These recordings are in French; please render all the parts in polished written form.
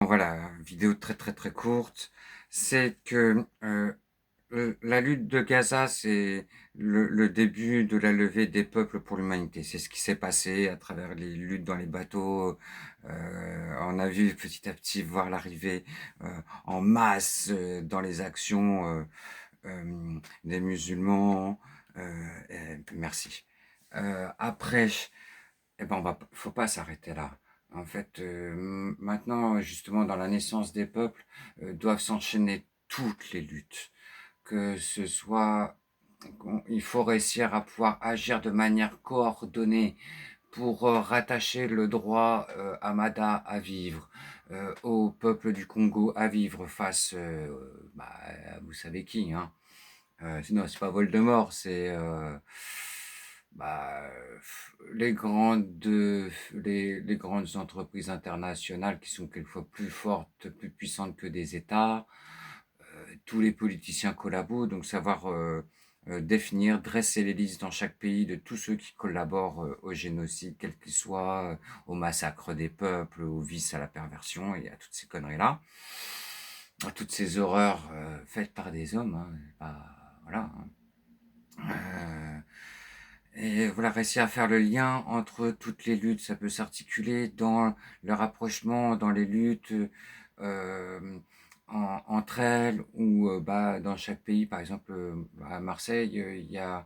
Voilà, vidéo très très très courte. C'est que la lutte de Gaza, c'est le début de la levée des peuples pour l'humanité. C'est ce qui s'est passé à travers les luttes dans les bateaux. On a vu petit à petit voir l'arrivée en masse dans les actions des musulmans. Merci. Après, eh ben, faut pas s'arrêter là. En fait, maintenant, justement, dans la naissance des peuples, doivent s'enchaîner toutes les luttes. Que ce soit, il faut réussir à pouvoir agir de manière coordonnée pour rattacher le droit à Mada à vivre, au peuple du Congo à vivre face, vous savez qui, hein. Non, c'est pas Voldemort, c'est bah, les grandes entreprises internationales qui sont quelquefois plus fortes, plus puissantes que des États. Tous les politiciens collaborent, donc savoir définir, dresser les listes dans chaque pays de tous ceux qui collaborent au génocide, quel qu'il soit, au massacre des peuples, au vice, à la perversion et à toutes ces conneries-là, à toutes ces horreurs faites par des hommes. Hein, voilà. Hein. Et voilà, réussir à faire le lien entre toutes les luttes, ça peut s'articuler dans le rapprochement, dans les luttes entre elles, ou dans chaque pays, par exemple à Marseille, il y a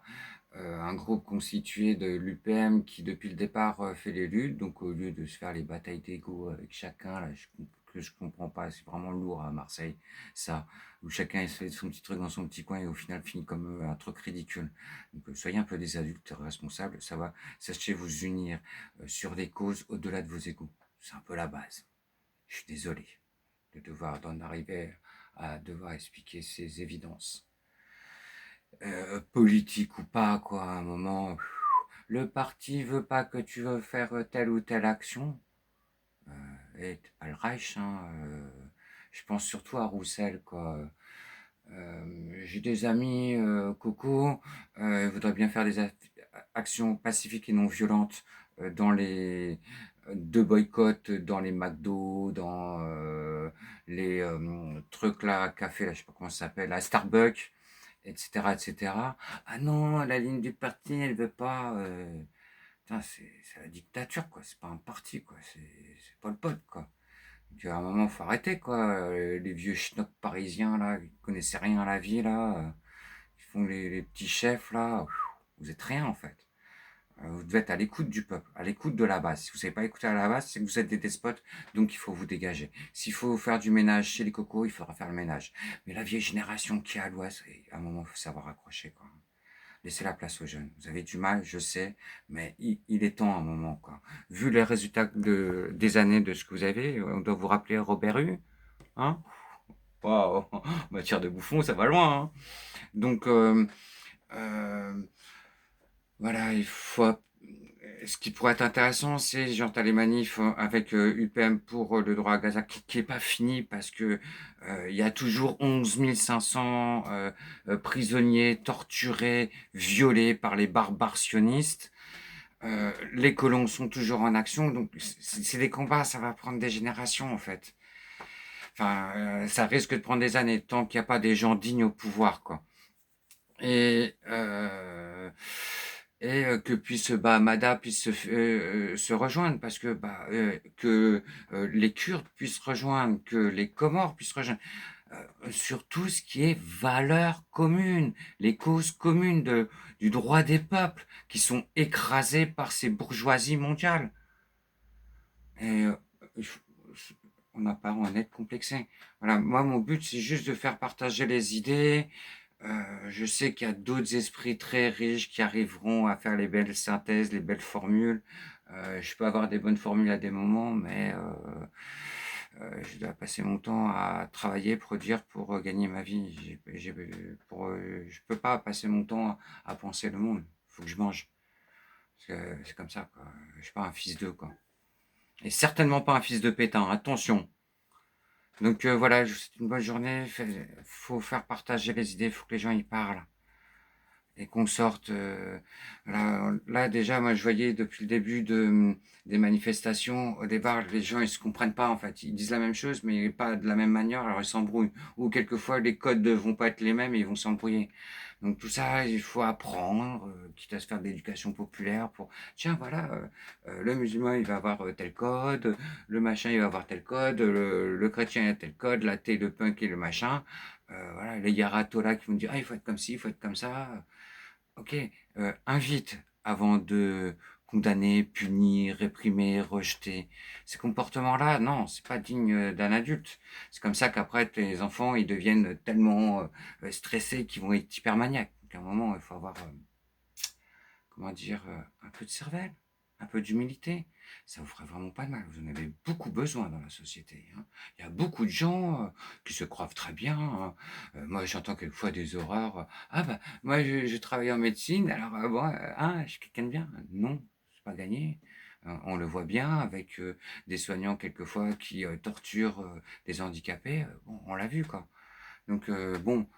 un groupe constitué de l'UPM qui depuis le départ fait les luttes, donc au lieu de se faire les batailles d'ego avec chacun, là, que je comprends pas, c'est vraiment lourd à Marseille, ça, où chacun fait son petit truc dans son petit coin et au final finit comme un truc ridicule. Donc soyez un peu des adultes responsables, ça va, sachez vous unir sur des causes au-delà de vos égos, c'est un peu la base. Je suis désolé de devoir d'en arriver à devoir expliquer ces évidences. Politique ou pas, quoi, à un moment, le parti veut pas que tu veux faire telle ou telle action. Et t'es pas le Reich, hein. Je pense surtout à Roussel, quoi. J'ai des amis, coucou, ils voudraient bien faire des actions pacifiques et non violentes dans les de boycott dans les McDo, dans les trucs là, café, là, je sais pas comment ça s'appelle, la Starbucks, etc., etc. Ah non, la ligne du parti, elle veut pas. Putain, c'est la dictature, quoi. C'est pas un parti, quoi. C'est pas le pote, quoi. Donc, à un moment, faut arrêter, quoi. Les vieux schnocks parisiens, là, qui connaissaient rien à la vie, là, qui font les petits chefs, là. Vous êtes rien, en fait. Vous devez être à l'écoute du peuple, à l'écoute de la base. Si vous ne savez pas écouter à la base, c'est que vous êtes des despotes, donc il faut vous dégager. S'il faut faire du ménage chez les cocos, il faudra faire le ménage. Mais la vieille génération qui est à l'ouest, à un moment, il faut savoir accrocher, quoi. Laissez la place aux jeunes. Vous avez du mal, je sais, mais il est temps à un moment, quoi. Vu les résultats des années de ce que vous avez, on doit vous rappeler Robert Hue, hein. Waouh, en matière de bouffon, ça va loin, hein. Donc, euh, voilà, il faut. Ce qui pourrait être intéressant, c'est genre t'as les manifs avec UPM pour le droit à Gaza qui est pas fini parce que il y a toujours 11 500 prisonniers torturés, violés par les barbares sionistes. Les colons sont toujours en action, donc c'est des combats, ça va prendre des générations en fait. Enfin, ça risque de prendre des années tant qu'il n'y a pas des gens dignes au pouvoir, quoi. Et que puisse Mada puisse se rejoindre parce que que les Kurdes puissent rejoindre, que les Comores puissent rejoindre sur tout ce qui est valeurs communes, les causes communes du droit des peuples qui sont écrasés par ces bourgeoisies mondiales. Et on n'a pas en être complexé. Voilà, moi mon but c'est juste de faire partager les idées. Je sais qu'il y a d'autres esprits très riches qui arriveront à faire les belles synthèses, les belles formules. Je peux avoir des bonnes formules à des moments, mais je dois passer mon temps à travailler, produire pour gagner ma vie. Je peux pas passer mon temps à penser le monde. Il faut que je mange. C'est comme ça, quoi. Je suis pas un fils d'eux, quoi. Et certainement pas un fils de Pétain, attention. Donc voilà, je vous souhaite une bonne journée. Faut faire partager les idées, faut que les gens y parlent. et qu'on sorte. Là, déjà, moi, je voyais depuis le début des manifestations, au départ, les gens, ils se comprennent pas, en fait. Ils disent la même chose, mais pas de la même manière, alors ils s'embrouillent. Ou quelquefois, les codes ne vont pas être les mêmes et ils vont s'embrouiller. Donc tout ça, il faut apprendre, quitte à se faire de l'éducation populaire pour, tiens, voilà, le musulman, il va avoir tel code, le machin, il va avoir tel code, le chrétien, il a tel code, l'athée, le punk et le machin. Voilà, les yaratolas qui vont dire, ah, il faut être comme ci, il faut être comme ça. Ok, invite avant de condamner, punir, réprimer, rejeter. Ces comportements-là, non, c'est pas digne d'un adulte. C'est comme ça qu'après, tes enfants, ils deviennent tellement stressés qu'ils vont être hypermaniaques. Donc à un moment, il faut avoir, comment dire, un peu de cervelle, un peu d'humilité. Ça vous ferait vraiment pas de mal. Vous en avez beaucoup besoin dans la société, hein. Il y a beaucoup de gens qui se croient très bien, hein. Moi, j'entends quelquefois des horreurs. Ah bah, moi, je travaille en médecine, alors bon, je suis quelqu'un de bien. Non, c'est pas gagné. On le voit bien avec des soignants quelquefois qui torturent des handicapés. Bon, on l'a vu, quoi. Donc, bon,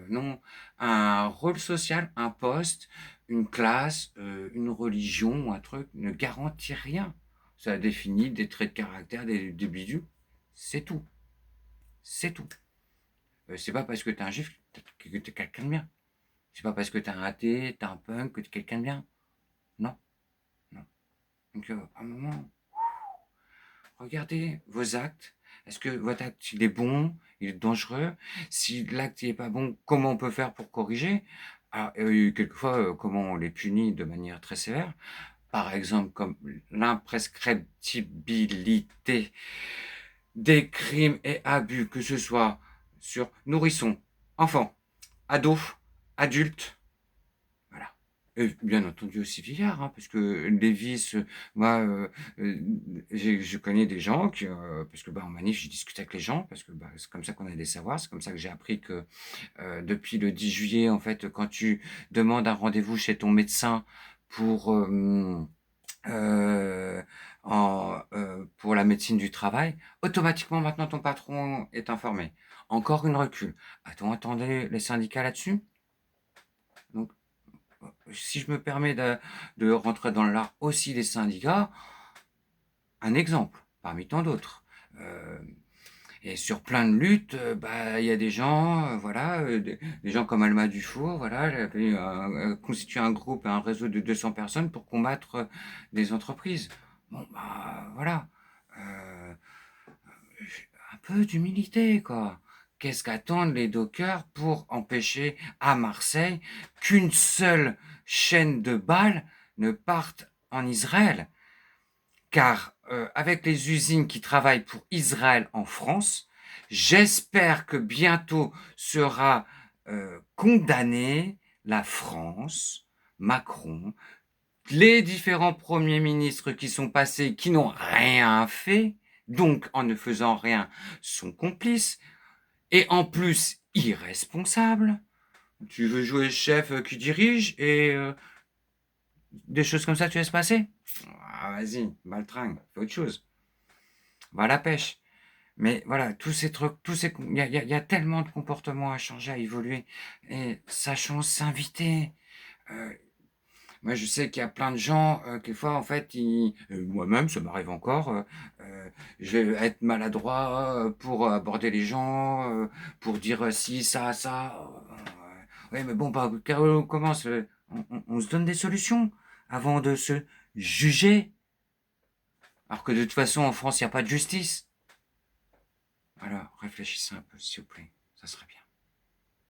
non, un rôle social, un poste, une classe, une religion ou un truc ne garantit rien. Ça définit des traits de caractère, des bidules. C'est tout. C'est tout. C'est pas parce que t'es un juif que t'es quelqu'un de bien. C'est pas parce que t'es un athée, t'es un punk que t'es quelqu'un de bien. Non, non. Donc, à un moment, regardez vos actes. Est-ce que votre acte, il est bon, il est dangereux? Si l'acte n'est pas bon, comment on peut faire pour corriger? Alors, quelquefois, comment on les punit de manière très sévère? Par exemple, comme l'imprescriptibilité des crimes et abus, que ce soit sur nourrissons, enfants, ados, adultes, voilà. Et bien entendu aussi vieillard, hein, parce que les vices, moi, euh, je connais des gens qui, parce que bah, en manif, j'ai discuté avec les gens, parce que bah, c'est comme ça qu'on a des savoirs, c'est comme ça que j'ai appris que depuis le 10 juillet, en fait, quand tu demandes un rendez-vous chez ton médecin pour, euh, pour la médecine du travail, automatiquement maintenant ton patron est informé. Encore une recul. A-t-on entendu les syndicats là-dessus? Donc, si je me permets de rentrer dans l'art aussi des syndicats, un exemple parmi tant d'autres. Euh, et sur plein de luttes, bah, il y a des gens, voilà, des gens comme Alma Dufour, voilà, elle avait constitué un groupe, un réseau de 200 personnes pour combattre des entreprises. Bon, bah, voilà. Euh, un peu d'humilité, quoi. Qu'est-ce qu'attendent les dockers pour empêcher à Marseille qu'une seule chaîne de balles ne parte en Israël? Car avec les usines qui travaillent pour Israël en France, j'espère que bientôt sera condamnée la France, Macron, les différents premiers ministres qui sont passés, qui n'ont rien fait, donc en ne faisant rien, sont complices, et en plus irresponsables. Tu veux jouer chef qui dirige et des choses comme ça, tu laisses passer? Ah, vas-y, baltringue, fais autre chose. Va à la pêche. Mais voilà, tous ces trucs, il y a tellement de comportements à changer, à évoluer. Et sachons s'inviter. Euh, Moi, je sais qu'il y a plein de gens, quelquefois, en fait, moi-même, ça m'arrive encore, je vais être maladroit pour aborder les gens, pour dire si, ça. Oui, mais bon, bah, on commence, on se donne des solutions avant de se juger. Alors que de toute façon, en France, il n'y a pas de justice. Alors, réfléchissez un peu, s'il vous plaît. Ça serait bien.